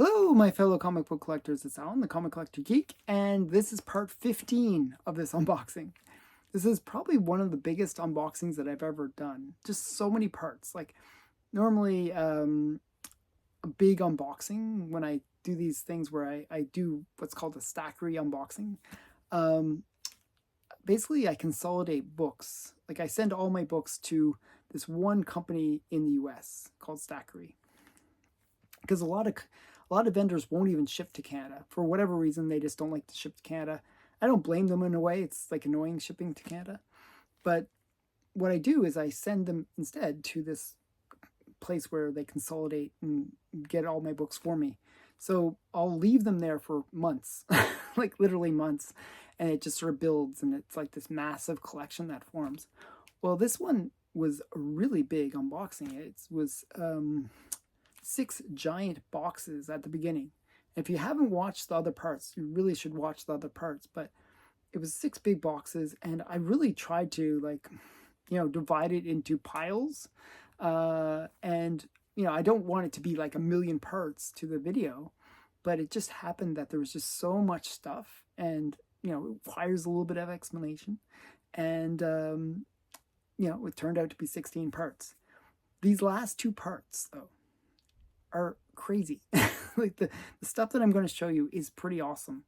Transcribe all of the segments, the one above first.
Hello, my fellow comic book collectors. It's Alan, the Comic Collector Geek, and this is part 15 of this unboxing. This is probably one of the biggest unboxings that I've ever done. Just so many parts. Like, normally, a big unboxing, when I do these things where I do what's called a Stackry unboxing, um, basically I consolidate books. Like, I send all my books to this one company in the US called Stackry. Because a lot of vendors won't even ship to Canada. For whatever reason, they just don't like to ship to Canada. I don't blame them in a way. It's like annoying shipping to Canada. But what I do is I send them instead to this place where they consolidate and get all my books for me. So I'll leave them there for months, like literally months, and it just sort of builds and it's like this massive collection that forms. Well, this one was a really big unboxing. It was 6 giant boxes at the beginning. If you haven't watched the other parts, you really should watch the other parts. But it was 6 big boxes, and I really tried to divide it into piles. And I don't want it to be like a million parts to the video, but it just happened that there was just so much stuff, and it requires a little bit of explanation. And it turned out to be 16 parts. These last 2 parts, though, are crazy. Like the stuff that I'm going to show you is pretty awesome.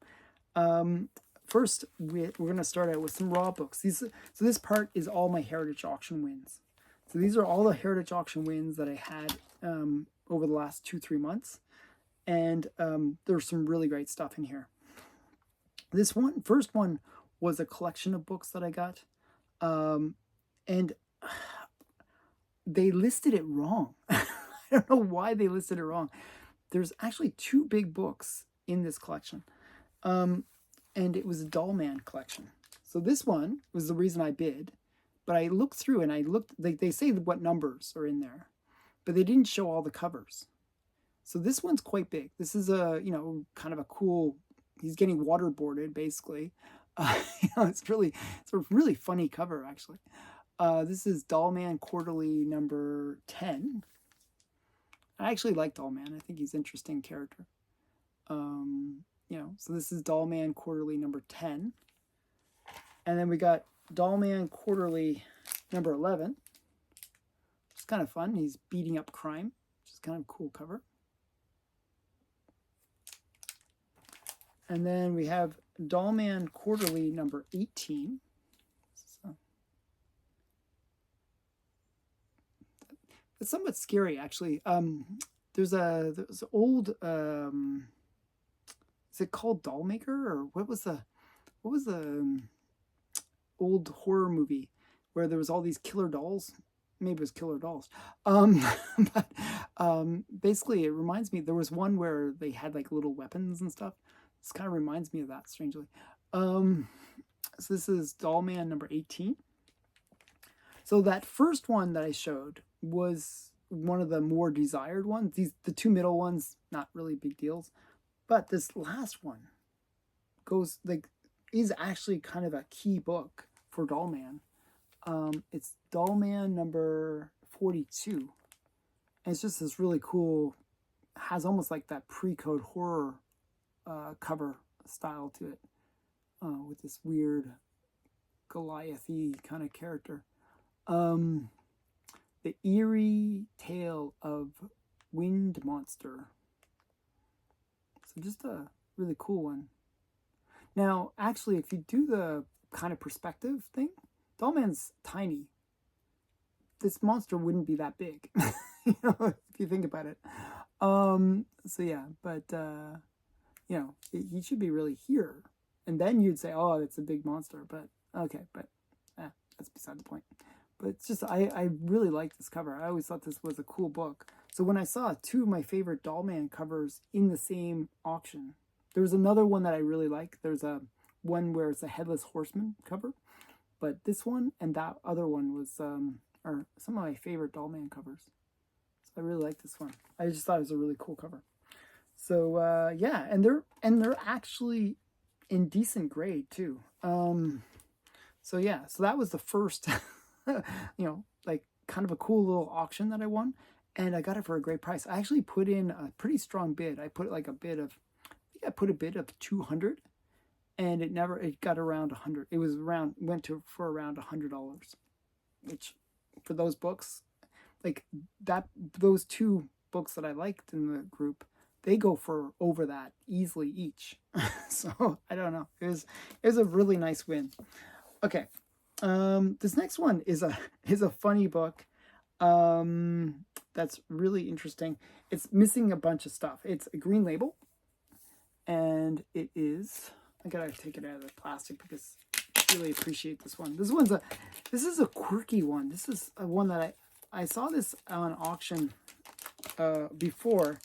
First, we're going to start out with some raw books. So this part is all my Heritage Auction wins. So these are all the Heritage Auction wins that I had over the last 2-3 months. And there's some really great stuff in here. This first one was a collection of books that I got. And they listed it wrong. I don't know why they listed it wrong. There's actually 2 big books in this collection. And it was a Doll Man collection. So this one was the reason I bid. But I looked through and they say what numbers are in there. But they didn't show all the covers. So this one's quite big. This is kind of a cool, he's getting waterboarded basically. It's a really funny cover actually. This is Doll Man Quarterly number 10. I actually like Doll Man. I think he's an interesting character. So this is Doll Man Quarterly number 10. And then we got Doll Man Quarterly number 11. Which is kind of fun. He's beating up crime, which is kind of a cool cover. And then we have Doll Man Quarterly number 18. It's somewhat scary, actually. There's an old, is it called Dollmaker, or what was the old horror movie where there was all these killer dolls? Maybe it was Killer Dolls. But basically, it reminds me. There was one where they had like little weapons and stuff. This kind of reminds me of that, strangely. So this is Doll Man number 18. So that first one that I showed was one of the more desired ones. The 2 middle ones, not really big deals. But this last one is actually kind of a key book for Doll Man. It's Doll Man number 42. And it's just this really cool, has almost like that pre-code horror cover style to it. With this weird Goliath-y kind of character. The Eerie Tale of Wind Monster. So just a really cool one. Now, actually, if you do the kind of perspective thing, Dollman's tiny. This monster wouldn't be that big, if you think about it. So yeah, but he should be really here, and then you'd say, oh, it's a big monster. But okay, but that's beside the point. But it's just, I really like this cover. I always thought this was a cool book. So when I saw 2 of my favorite Doll Man covers in the same auction, there was another one that I really like. There's a one where it's a Headless Horseman cover. But this one and that other one are some of my favorite Doll Man covers. So I really like this one. I just thought it was a really cool cover. So yeah, and they're actually in decent grade too. So yeah, so that was the first like kind of a cool little auction that I won. and I got it for a great price. I actually put in a pretty strong bid. I put like a bid of, I think I put a bid of 200, and it got around 100. It was around, went to for around $100, which for those books, like that, those two books that I liked in the group, they go for over that easily each. So I don't know. It was a really nice win. Okay. This next one is a funny book. That's really interesting. It's missing a bunch of stuff. It's a green label, and it is, I gotta take it out of the plastic because I really appreciate this one. This is a quirky one. This is a one that I saw this on auction before,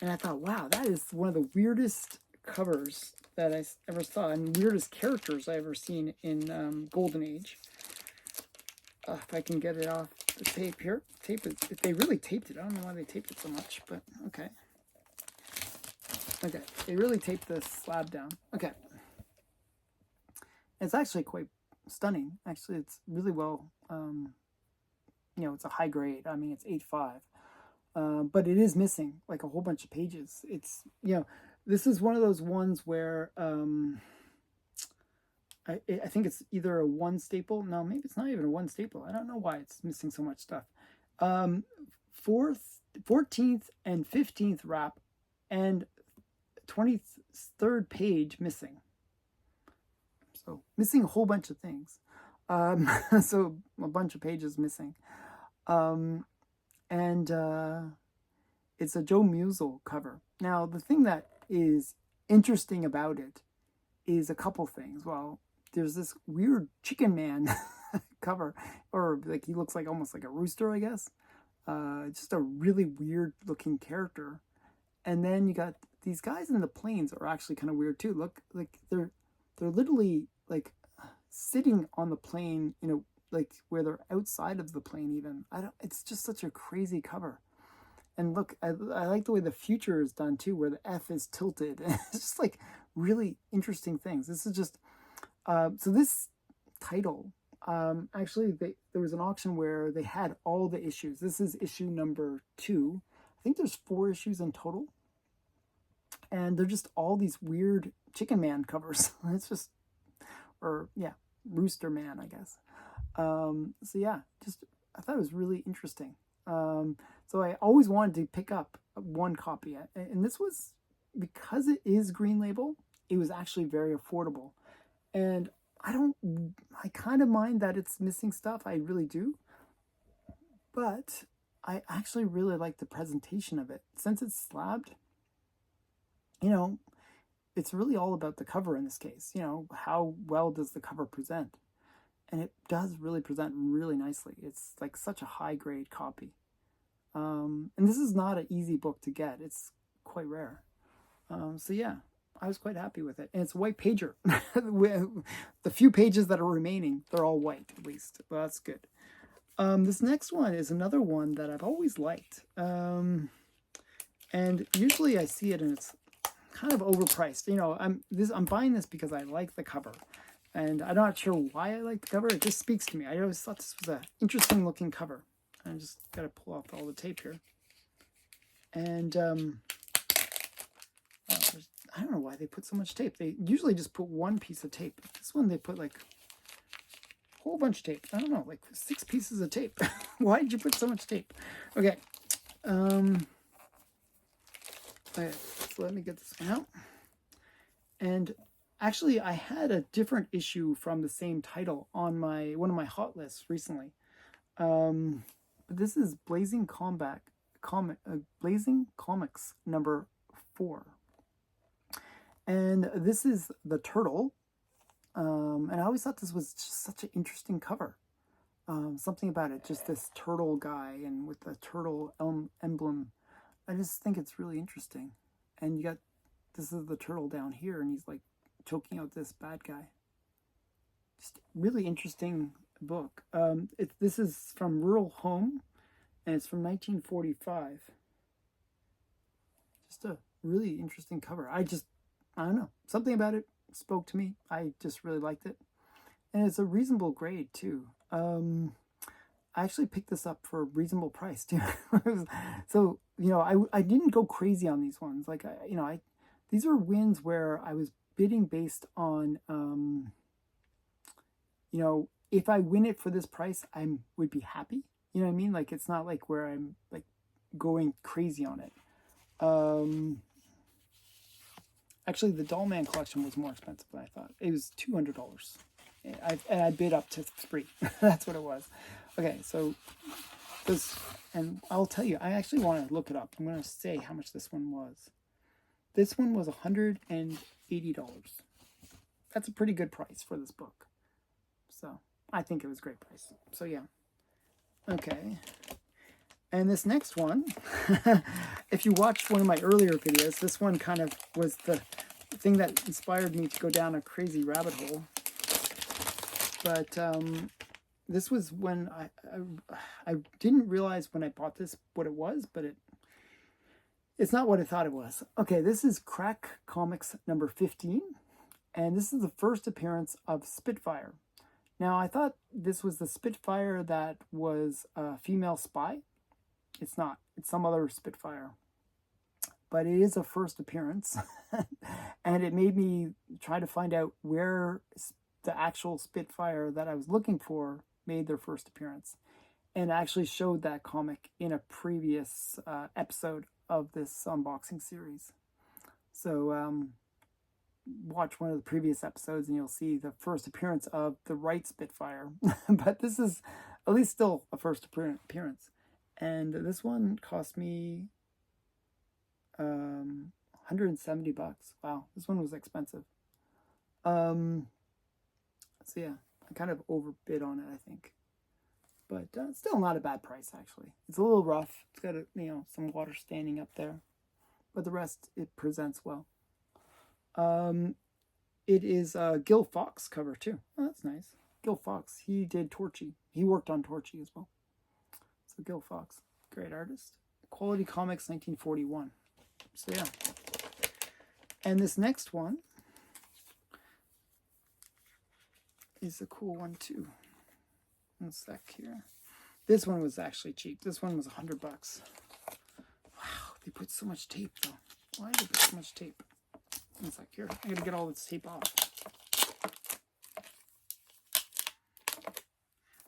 and I thought, wow, that is one of the weirdest covers that I ever saw, and weirdest characters I ever seen in Golden Age. If I can get it off the tape here. Tape it. They really taped it. I don't know why they taped it so much, but okay. Okay, they really taped the slab down. Okay. It's actually quite stunning. Actually, it's really well, it's a high grade. I mean, it's 8.5. But it is missing like a whole bunch of pages. It's, this is one of those ones where I think it's either a one staple. No, maybe it's not even a one staple. I don't know why it's missing so much stuff. 14th and 15th wrap and 23rd page missing. So missing a whole bunch of things. So a bunch of pages missing. And it's a Joe Musel cover. Now, the thing that is interesting about it is a couple things. Well, there's this weird chicken man cover, or like he looks like almost like a rooster, I guess. Just a really weird looking character. And then you got these guys in the plains are actually kind of weird too. Look, like they're literally like sitting on the plane, like where they're outside of the plane even. It's just such a crazy cover. And look, I like the way the future is done too, where the F is tilted. It's just like really interesting things. This is just, so this title, actually there was an auction where they had all the issues. This is issue number 2. I think there's 4 issues in total. And they're just all these weird chicken man covers. It's just, Rooster Man, I guess. So yeah, I thought it was really interesting. So I always wanted to pick up one copy. And this was, because it is green label, it was actually very affordable. And I kind of mind that it's missing stuff. I really do. But I actually really like the presentation of it. Since it's slabbed, it's really all about the cover in this case. How well does the cover present? And it does really present really nicely. It's like such a high grade copy. And this is not an easy book to get. It's quite rare. So yeah, I was quite happy with it. And it's a white pager. The few pages that are remaining, they're all white at least. Well, that's good. This next one is another one that I've always liked. And usually I see it and it's kind of overpriced. I'm buying this because I like the cover. And I'm not sure why I like the cover. It just speaks to me. I always thought this was an interesting looking cover. I just got to pull off all the tape here. And I don't know why they put so much tape. They usually just put one piece of tape. This one they put like a whole bunch of tape. I don't know, like 6 pieces of tape. Why did you put so much tape? Okay. Okay, so let me get this one out. And actually, I had a different issue from the same title on one of my hot lists recently. But this is Blazing Comics number 4. And this is the turtle. And I always thought this was just such an interesting cover. Something about it, just this turtle guy and with the turtle emblem. I just think it's really interesting. And this is the turtle down here, and he's like choking out this bad guy. Just really interesting book. This is from Rural Home, and it's from 1945. Just a really interesting cover. I don't know, something about it spoke to me. I just really liked it, and it's a reasonable grade too. I actually picked this up for a reasonable price too. So, you know, I didn't go crazy on these ones. Like, these are wins where I was bidding based on, you know, if I win it for this price, would be happy. You know what I mean? Like, it's not like where I'm like going crazy on it. Actually, the Doll Man collection was more expensive than I thought. It was $200. And I bid up to 3. That's what it was. Okay, so this, and I'll tell you, I actually want to look it up. I'm going to say how much this one was. This one was $180. That's a pretty good price for this book. So I think it was a great price. So yeah. Okay. And this next one, if you watched one of my earlier videos, this one kind of was the thing that inspired me to go down a crazy rabbit hole. But this was when I didn't realize when I bought this what it was, but it's not what I thought it was. Okay, this is Crack Comics number 15, and this is the first appearance of Spitfire. Now, I thought this was the Spitfire that was a female spy. It's not. It's some other Spitfire. But it is a first appearance. And it made me try to find out where the actual Spitfire that I was looking for made their first appearance. And actually showed that comic in a previous episode of this unboxing series. So watch one of the previous episodes and you'll see the first appearance of the right Spitfire. But this is at least still a first appearance. And this one cost me $170. Wow, this one was expensive. So yeah, I kind of overbid on it, I think. But it's still not a bad price, actually. It's a little rough. It's got some water standing up there. But the rest, it presents well. It is a Gil Fox cover, too. Oh, that's nice. Gil Fox, he did Torchy. He worked on Torchy as well. So Gil Fox, great artist. Quality Comics, 1941. So yeah. And this next one is a cool one too. One sec here. This one was actually cheap. This one was $100. Wow, they put so much tape though. Why did they put so much tape? One sec here. I gotta get all this tape off.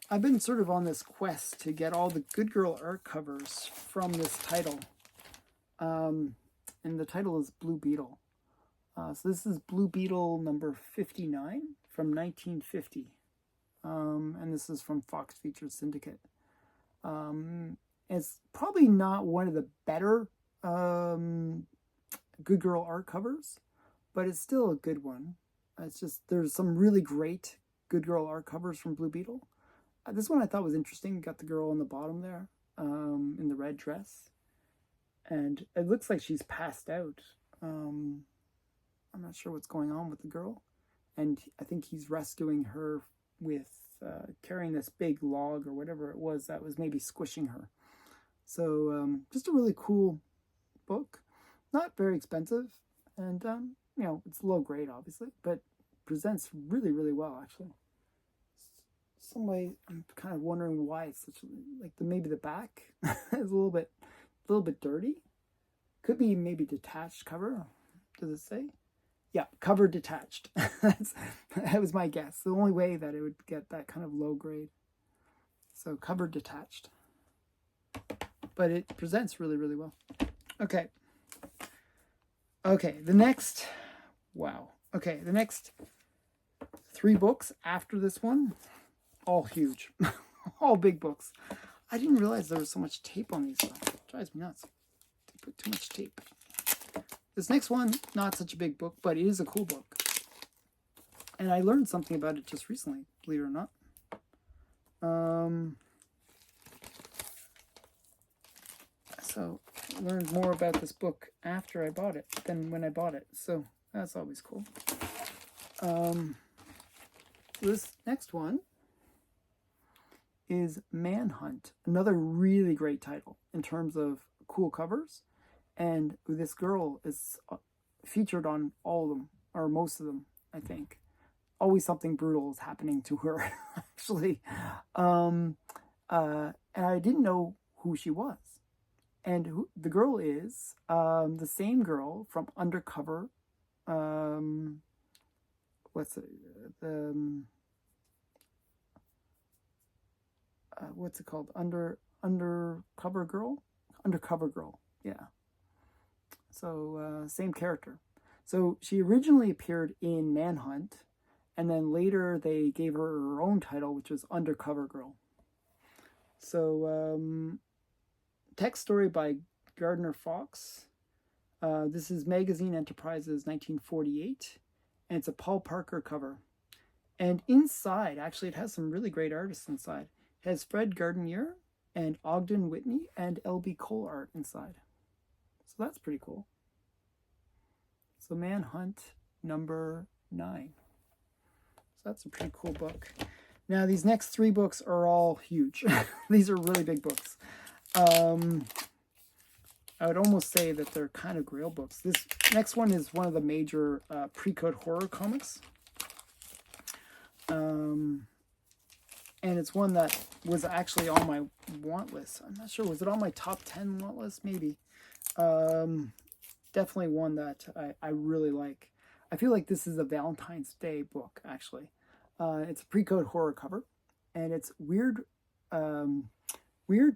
I've been sort of on this quest to get all the Good Girl art covers from this title. And the title is Blue Beetle. So this is Blue Beetle number 59 from 1950. And this is from Fox Features Syndicate. It's probably not one of the better Good Girl art covers, but it's still a good one. It's just, there's some really great Good Girl art covers from Blue Beetle. This one I thought was interesting. Got the girl on the bottom there, in the red dress. And it looks like she's passed out. I'm not sure what's going on with the girl. And I think he's rescuing her with carrying this big log or whatever it was that was maybe squishing her. So just a really cool book. Not very expensive. And, it's low grade, obviously. But presents really, really well, actually. Some way, I'm kind of wondering why it's such maybe the back is a little bit dirty. Could be maybe detached cover. Does it say? Yeah, cover detached. That was my guess. The only way that it would get that kind of low grade. So cover detached. But it presents really, really well. Okay. Okay, the next 3 books after this one, all huge. All big books. I didn't realize there was so much tape on these stuff. It drives me nuts. They put too much tape. This next one, not such a big book, but it is a cool book. And I learned something about it just recently, believe it or not. So I learned more about this book after I bought it than when I bought it. So that's always cool. This next one is Manhunt. Another really great title in terms of cool covers. And this girl is featured on all of them, or most of them, I think. Always something brutal is happening to her, actually. And I didn't know who she was. And the girl is the same girl from Undercover. Um, what's it? The what's it called? Undercover Girl. Undercover Girl. Yeah. So same character. So she originally appeared in Manhunt, and then later they gave her own title, which was Undercover Girl. So text story by Gardner Fox. This is Magazine Enterprises 1948, and it's a Paul Parker cover. And inside, actually, it has some really great artists inside. It has Fred Gardenier and Ogden Whitney and L.B. Cole art inside. So that's pretty cool. So Manhunt number 9. So that's a pretty cool book. Now, these next 3 books are all huge. These are really big books. I would almost say that they're kind of grail books. This next one is one of the major pre-code horror comics. And it's one that was actually on my want list. I'm not sure. Was it on my top 10 want list? Maybe. Definitely one that I really like. I feel like this is a Valentine's Day book, actually. It's a pre-code horror cover. And it's Weird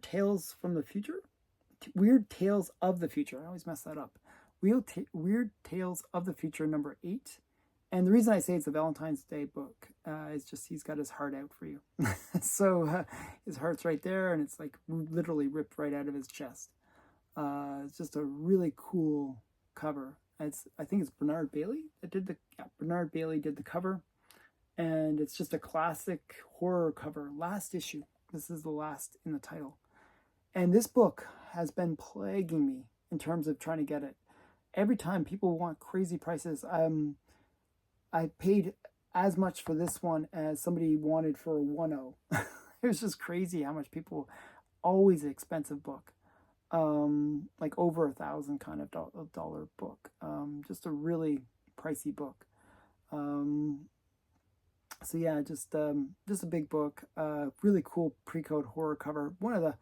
Tales from the Future. Weird Tales of the Future. I always mess that up. Weird Tales of the Future number 8. And the reason I say it's a Valentine's Day book is just he's got his heart out for you. So his heart's right there, and it's like literally ripped right out of his chest. It's just a really cool cover. I think it's Bernard Bailey that did Bernard Bailey did the cover, and it's just a classic horror cover. Last issue. This is the last in the title. And this book has been plaguing me in terms of trying to get it. Every time people want crazy prices. I paid as much for this one as somebody wanted for a 1.0. It was just crazy how much people, always an expensive book. Like over $1,000 kind of dollar book. Just a really pricey book. So yeah, just a big book. Really cool pre-code horror cover. One of the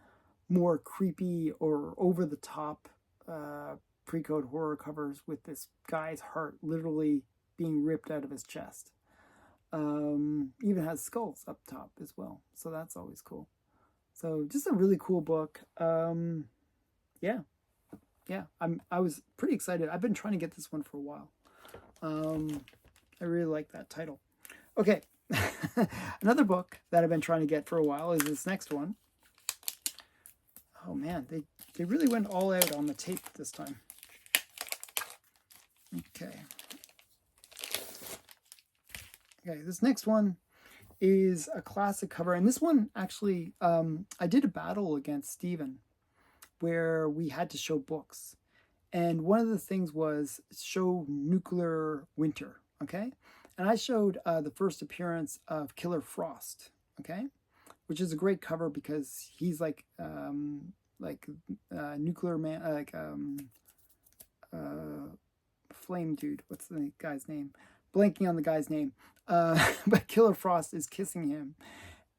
more creepy or over-the-top pre-code horror covers with this guy's heart literally being ripped out of his chest. Even has skulls up top as well. So that's always cool. So just a really cool book. Yeah. I was pretty excited. I've been trying to get this one for a while. I really like that title. Okay. Another book that I've been trying to get for a while is this next one. Oh man, they really went all out on the tape this time. Okay, this next one is a classic cover. And this one, actually, I did a battle against Steven where we had to show books. And one of the things was show Nuclear Winter, okay? And I showed the first appearance of Killer Frost, okay? Which is a great cover because he's like Nuclear Man, Flame Dude. What's the guy's name? Blanking on the guy's name. But Killer Frost is kissing him.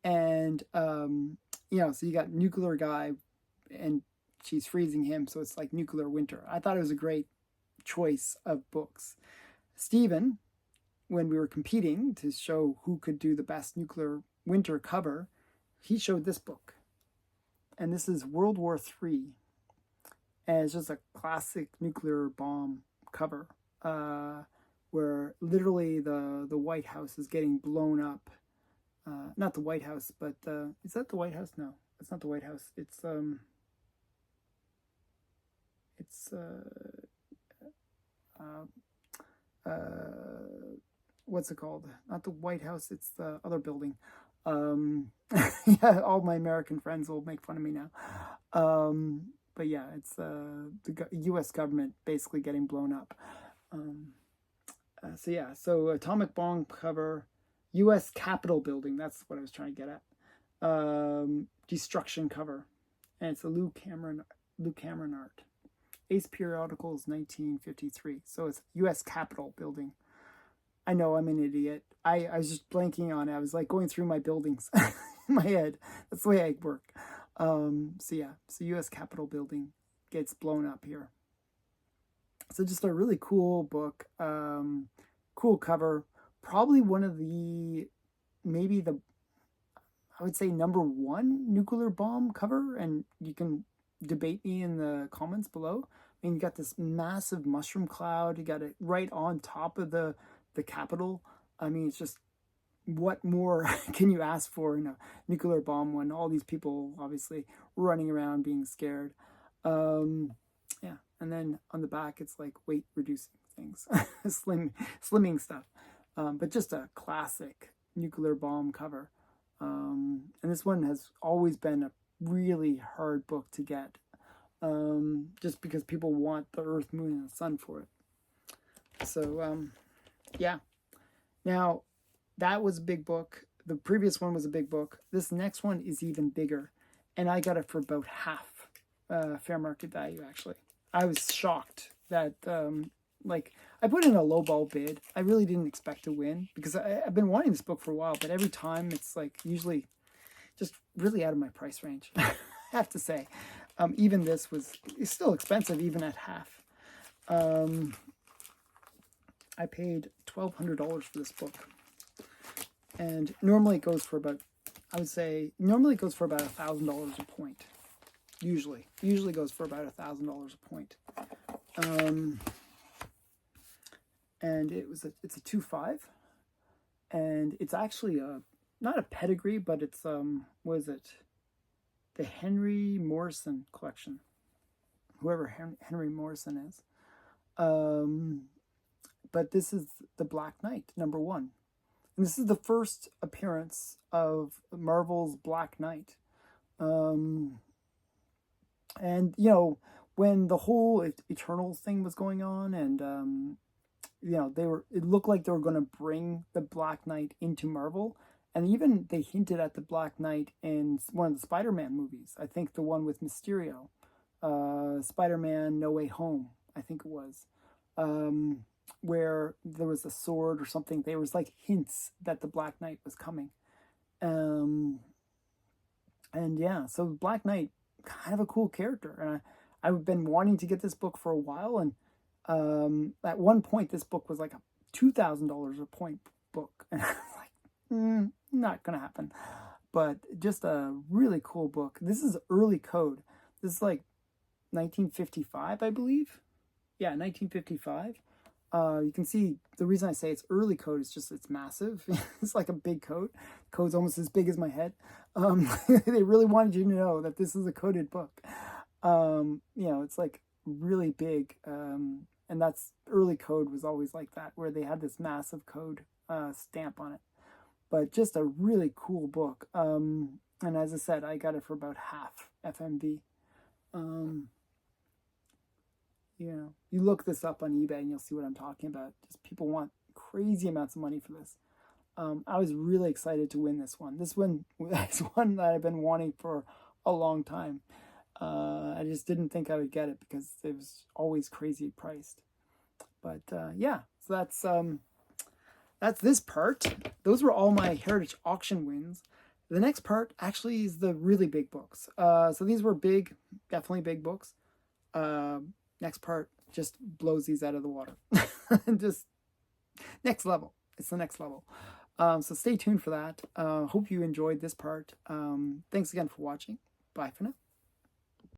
And, so you got Nuclear Guy and she's freezing him. So it's like Nuclear Winter. I thought it was a great choice of books. Steven, when we were competing to show who could do the best Nuclear Winter cover, he showed this book. And this is World War III. And it's just a classic nuclear bomb cover. Where literally the White House is getting blown up. Not the White House, but is that the White House? No, it's not the White House. It's what's it called? Not the White House. It's the other building. Yeah, all my American friends will make fun of me now. But yeah, it's the U.S. government basically getting blown up. So atomic bomb cover, U.S. Capitol building. That's what I was trying to get at. Destruction cover, and it's a Lou Cameron art. Ace Periodicals 1953. So it's U.S. Capitol building. I know I'm an idiot. I was just blanking on it. I was like going through my buildings. in my head. That's the way I work. So yeah, so U.S. Capitol building gets blown up here. So just a really cool book, cool cover. Probably one of the, maybe the, I would say #1 nuclear bomb cover, and you can debate me in the comments below. I mean, you got this massive mushroom cloud. You got it right on top of the Capitol. I mean, it's just, what more can you ask for in a nuclear bomb when all these people obviously running around being scared? Yeah, and then on the back it's like weight reducing things, slimming stuff. But just a classic nuclear bomb cover. And this one has always been a really hard book to get, just because people want the Earth, Moon, and the Sun for it. So yeah. Now, that was a big book. The previous one was a big book. This next one is even bigger, and I got it for about half fair market value, actually. I was shocked that, like, I put in a lowball bid. I really didn't expect to win, because I've been wanting this book for a while, but every time it's like usually just really out of my price range, I have to say. Even this is still expensive, even at half. I paid $1,200 for this book. And normally it goes for about, I would say, normally it goes for about $1,000 a point. Usually goes for about $1,000 a point. And it's a 2.5, and it's actually not a pedigree, but it's what is it? The Henry Morrison collection. Whoever Henry Morrison is. But this is the Black Knight, #1. And this is the first appearance of Marvel's Black Knight. And, you know, when the whole Eternals thing was going on, and, you know, it looked like they were going to bring the Black Knight into Marvel. And even they hinted at the Black Knight in one of the Spider-Man movies. I think the one with Mysterio. Spider-Man No Way Home, I think it was. Where there was a sword or something. There was like hints that the Black Knight was coming. And yeah, so Black Knight, kind of a cool character. And I've been wanting to get this book for a while. And at one point, this book was like a $2,000 a point book. And I was like, not going to happen. But just a really cool book. This is early code. This is like 1955, I believe. Yeah, 1955. You can see the reason I say it's early code is just it's massive. It's like a big code. Code's almost as big as my head. They really wanted you to know that this is a coded book. You know, it's like really big. And that's early code was always like that, where they had this massive code stamp on it. But just a really cool book. And as I said, I got it for about half FMV. You know, you look this up on eBay and you'll see what I'm talking about. Just people want crazy amounts of money for this. I was really excited to win this one. This one is one that I've been wanting for a long time. I just didn't think I would get it because it was always crazy priced. But yeah, so that's this part. Those were all my Heritage Auction wins. The next part actually is the really big books. So these were big, definitely big books. Next part just blows these out of the water. Just next level. It's the next level. So stay tuned for that. Hope you enjoyed this part. Thanks again for watching. Bye for now.